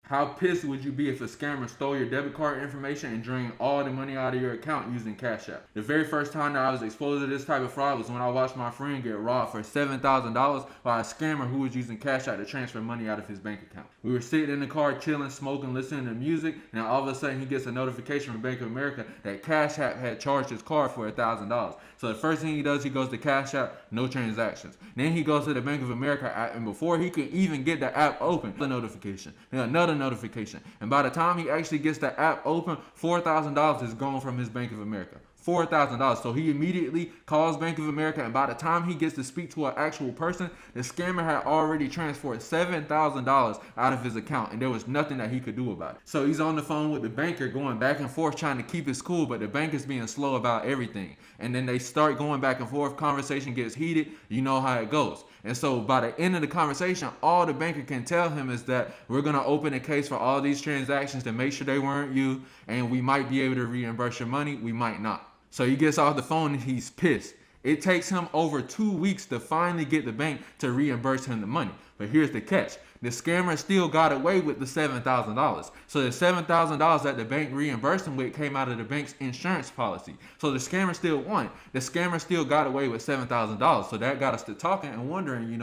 How pissed would you be if a scammer stole your debit card information and drained all the money out of your account using Cashapp? The very first time that I was exposed to this type of fraud was when I watched my friend get robbed for $7,000 by a scammer who was using Cashapp to transfer money out of his bank account. We were sitting in the car chilling, smoking, listening to music, and all of a sudden he gets a notification from Bank of America that Cashapp had charged his card for $1,000. So the first thing he does, he goes to Cashapp, no transactions. Then he goes to the Bank of America app, and before he could even get the app open, the notification, and another notification. And by the time he actually gets the app open, $4,000 is gone from his Bank of America. $4,000. So he immediately calls Bank of America, and by the time he gets to speak to an actual person, the scammer had already transferred $7,000 out of his account, and there was nothing that he could do about it. So he's on the phone with the banker going back and forth trying to keep his cool, but the banker's being slow about everything. And then they start going back and forth, conversation gets heated, you know how it goes. And so by the end of the conversation, all the banker can tell him is that we're going to open a case for all these transactions to make sure they weren't you, and we might be able to reimburse your money, we might not. So he gets off the phone and he's pissed. It takes him over 2 weeks to finally get the bank to reimburse him the money. But here's the catch. The scammer still got away with the $7,000. So the $7,000 that the bank reimbursed him with came out of the bank's insurance policy. So the scammer still won. The scammer still got away with $7,000. So that got us to talking and wondering,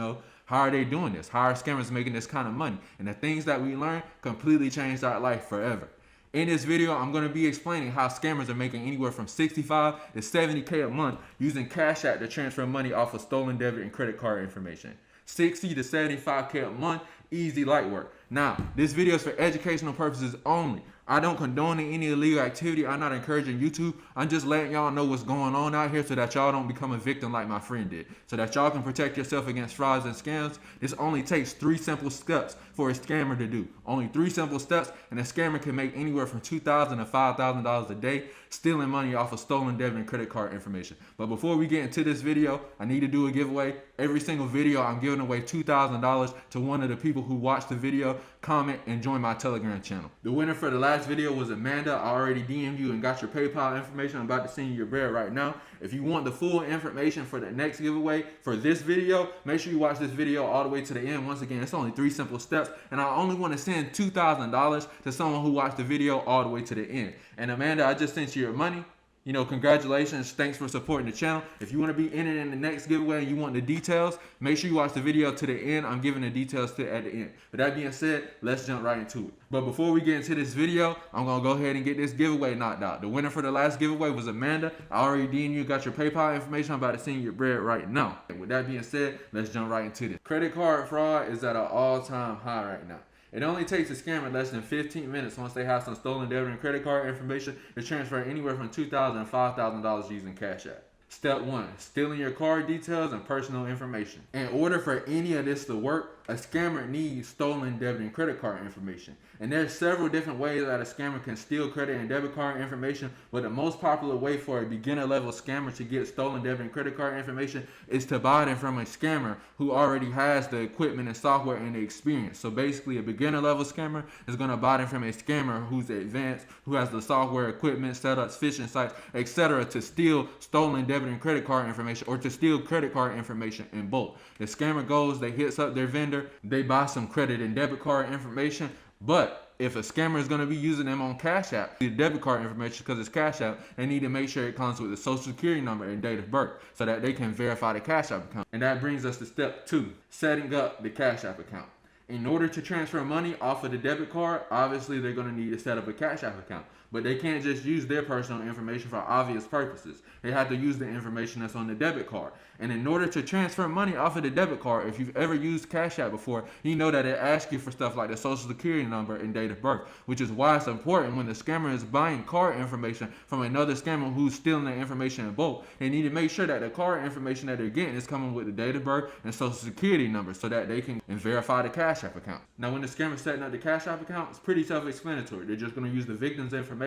how are they doing this? How are scammers making this kind of money? And the things that we learned completely changed our life forever. In this video, I'm going to be explaining how scammers are making anywhere from $65 to $70K a month using Cashapp to transfer money off of stolen debit and credit card information. $60 to $75K a month, easy light work. Now, this video is for educational purposes only. I don't condone any illegal activity. I'm not encouraging YouTube. I'm just letting y'all know what's going on out here so that y'all don't become a victim like my friend did. So that y'all can protect yourself against frauds and scams. This only takes 3 simple steps for a scammer to do. Only 3 simple steps, and a scammer can make anywhere from $2,000 to $5,000 a day stealing money off of stolen debit and credit card information. But before we get into this video, I need to do a giveaway. Every single video, I'm giving away $2,000 to one of the people who watch the video, comment, and join my Telegram channel. The winner for the last video was Amanda. I already DM'd you and got your PayPal information. I'm about to send you your bread right now. If you want the full information for the next giveaway for this video, make sure you watch this video all the way to the end. Once again, it's only 3 simple steps, and I only want to send $2,000 to someone who watched the video all the way to the end. And Amanda, I just sent you your money. Congratulations. Thanks for supporting the channel. If you want to be in it in the next giveaway and you want the details, make sure you watch the video to the end. I'm giving the details at the end. But that being said, let's jump right into it. But before we get into this video, I'm going to go ahead and get this giveaway knocked out. The winner for the last giveaway was Amanda. I already DM'd you, got your PayPal information. I'm about to send you your bread right now. And with that being said, let's jump right into this. Credit card fraud is at an all-time high right now. It only takes a scammer less than 15 minutes once they have some stolen debit and credit card information to transfer anywhere from $2,000 to $5,000 using Cashapp. Step 1. Stealing your card details and personal information. In order for any of this to work, a scammer needs stolen debit and credit card information. And there's several different ways that a scammer can steal credit and debit card information, but the most popular way for a beginner level scammer to get stolen debit and credit card information is to buy them from a scammer who already has the equipment and software and the experience. So basically a beginner level scammer is going to buy them from a scammer who's advanced, who has the software, equipment, setups, phishing sites, etc. to steal stolen debit and credit card information, or to steal credit card information in bulk. The scammer goes, they hits up their vendor, they buy some credit and debit card information, but if a scammer is going to be using them on Cashapp, the debit card information, because it's Cashapp, they need to make sure it comes with the social security number and date of birth so that they can verify the Cashapp account. And that brings us to step 2, setting up the Cashapp account. In order to transfer money off of the debit card, obviously they're going to need to set up a Cashapp account. But they can't just use their personal information for obvious purposes. They have to use the information that's on the debit card. And in order to transfer money off of the debit card, if you've ever used Cashapp before, you know that it asks you for stuff like the social security number and date of birth, which is why it's important when the scammer is buying card information from another scammer who's stealing the information in bulk. They need to make sure that the card information that they're getting is coming with the date of birth and social security number so that they can verify the Cashapp account. Now, when the scammer's setting up the Cashapp account, it's pretty self-explanatory. They're just going to use the victim's information.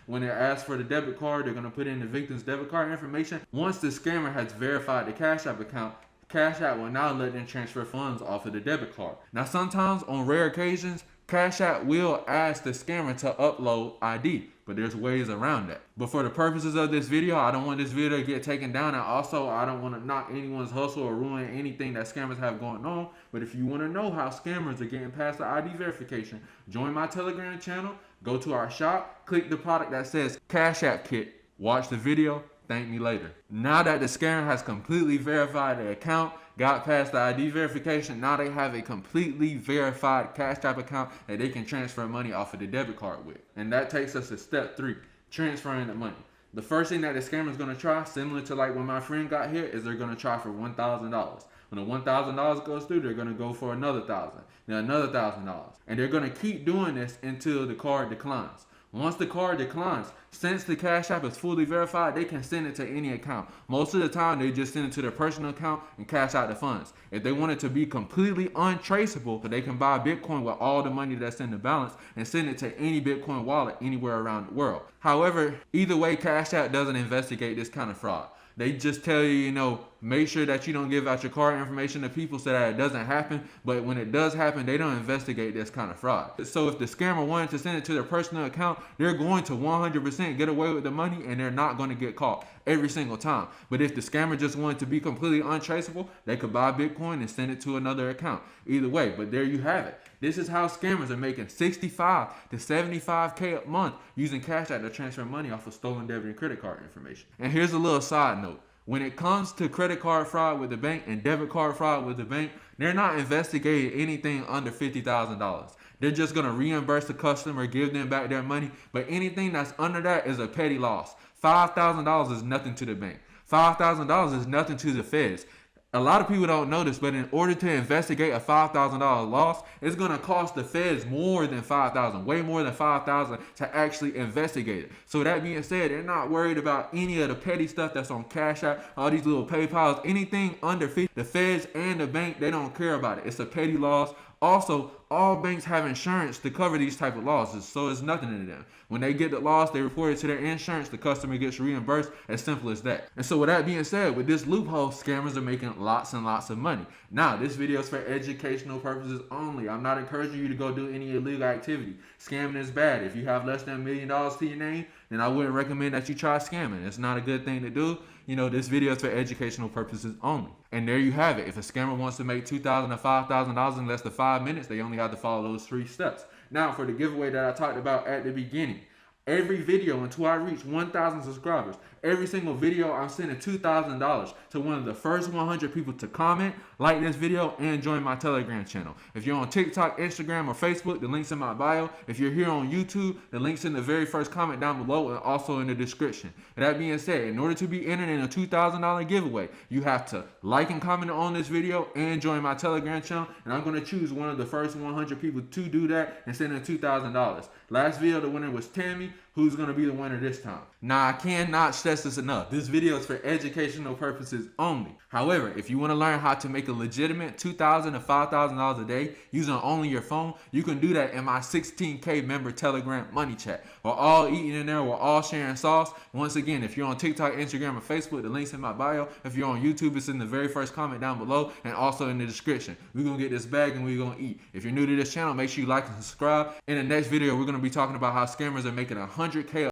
When they're asked for the debit card, they're going to put in the victim's debit card information. Once the scammer has verified the Cashapp account, Cashapp will now let them transfer funds off of the debit card. Now, sometimes on rare occasions, Cashapp will ask the scammer to upload ID. but there's ways around that. But for the purposes of this video, I don't want this video to get taken down, and also I don't want to knock anyone's hustle or ruin anything that scammers have going on. But if you want to know how scammers are getting past the ID verification, join my Telegram channel, go to our shop, click the product that says Cashapp Kit, watch the video, thank me later. Now that the scammer has completely verified the account, got past the ID verification, now they have a completely verified Cashapp account that they can transfer money off of the debit card with. And that takes us to step 3, transferring the money. The first thing that the scammer is going to try, similar to like when my friend got here, is they're going to try for $1,000. When the $1,000 goes through, they're going to go for another $1,000, then another $1,000. And they're going to keep doing this until the card declines. Once the card declines, since the Cash App is fully verified, they can send it to any account. Most of the time, they just send it to their personal account and cash out the funds. If they want it to be completely untraceable, they can buy Bitcoin with all the money that's in the balance and send it to any Bitcoin wallet anywhere around the world. However, either way, Cash App doesn't investigate this kind of fraud. They just tell you, make sure that you don't give out your card information to people so that it doesn't happen. But when it does happen, they don't investigate this kind of fraud. So if the scammer wanted to send it to their personal account, they're going to 100% get away with the money and they're not going to get caught every single time. But if the scammer just wanted to be completely untraceable, they could buy Bitcoin and send it to another account. Either way, but there you have it. This is how scammers are making $65 to $75K a month using Cash App to transfer money off of stolen debit and credit card information. And here's a little side note. When it comes to credit card fraud with the bank and debit card fraud with the bank, they're not investigating anything under $50,000. They're just going to reimburse the customer, give them back their money. But anything that's under that is a petty loss. $5,000 is nothing to the bank. $5,000 is nothing to the feds. A lot of people don't know this, but in order to investigate a $5,000 loss, it's going to cost the feds more than $5,000, way more than $5,000 to actually investigate it. So that being said, they're not worried about any of the petty stuff that's on Cash App, all these little PayPals, anything under 50. The feds and the bank, they don't care about it. It's a petty loss. Also, all banks have insurance to cover these type of losses, so it's nothing to them. When they get the loss, they report it to their insurance, the customer gets reimbursed, as simple as that. And so with that being said, with this loophole, scammers are making lots and lots of money. Now, this video is for educational purposes only. I'm not encouraging you to go do any illegal activity. Scamming is bad. If you have less than $1 million to your name, then I wouldn't recommend that you try scamming. It's not a good thing to do. This video is for educational purposes only. And there you have it. If a scammer wants to make $2,000 to $5,000 in less than 5 minutes, they only have to follow those 3 steps. Now, for the giveaway that I talked about at the beginning, every video until I reach 1,000 subscribers, every single video, I'm sending $2,000 to one of the first 100 people to comment, like this video, and join my Telegram channel. If you're on TikTok, Instagram, or Facebook, the link's in my bio. If you're here on YouTube, the link's in the very first comment down below and also in the description. That being said, in order to be entered in a $2,000 giveaway, you have to like and comment on this video and join my Telegram channel. And I'm going to choose one of the first 100 people to do that and send in $2,000. Last video, the winner was Tammy. Who's going to be the winner this time? Now, I cannot stress this enough. This video is for educational purposes only. However, if you want to learn how to make a legitimate $2,000 to $5,000 a day using only your phone, you can do that in my 16K member Telegram money chat. We're all eating in there. We're all sharing sauce. Once again, if you're on TikTok, Instagram, or Facebook, the link's in my bio. If you're on YouTube, it's in the very first comment down below and also in the description. We're going to get this bag and we're going to eat. If you're new to this channel, make sure you like and subscribe. In the next video, we're going to be talking about how scammers are making $100K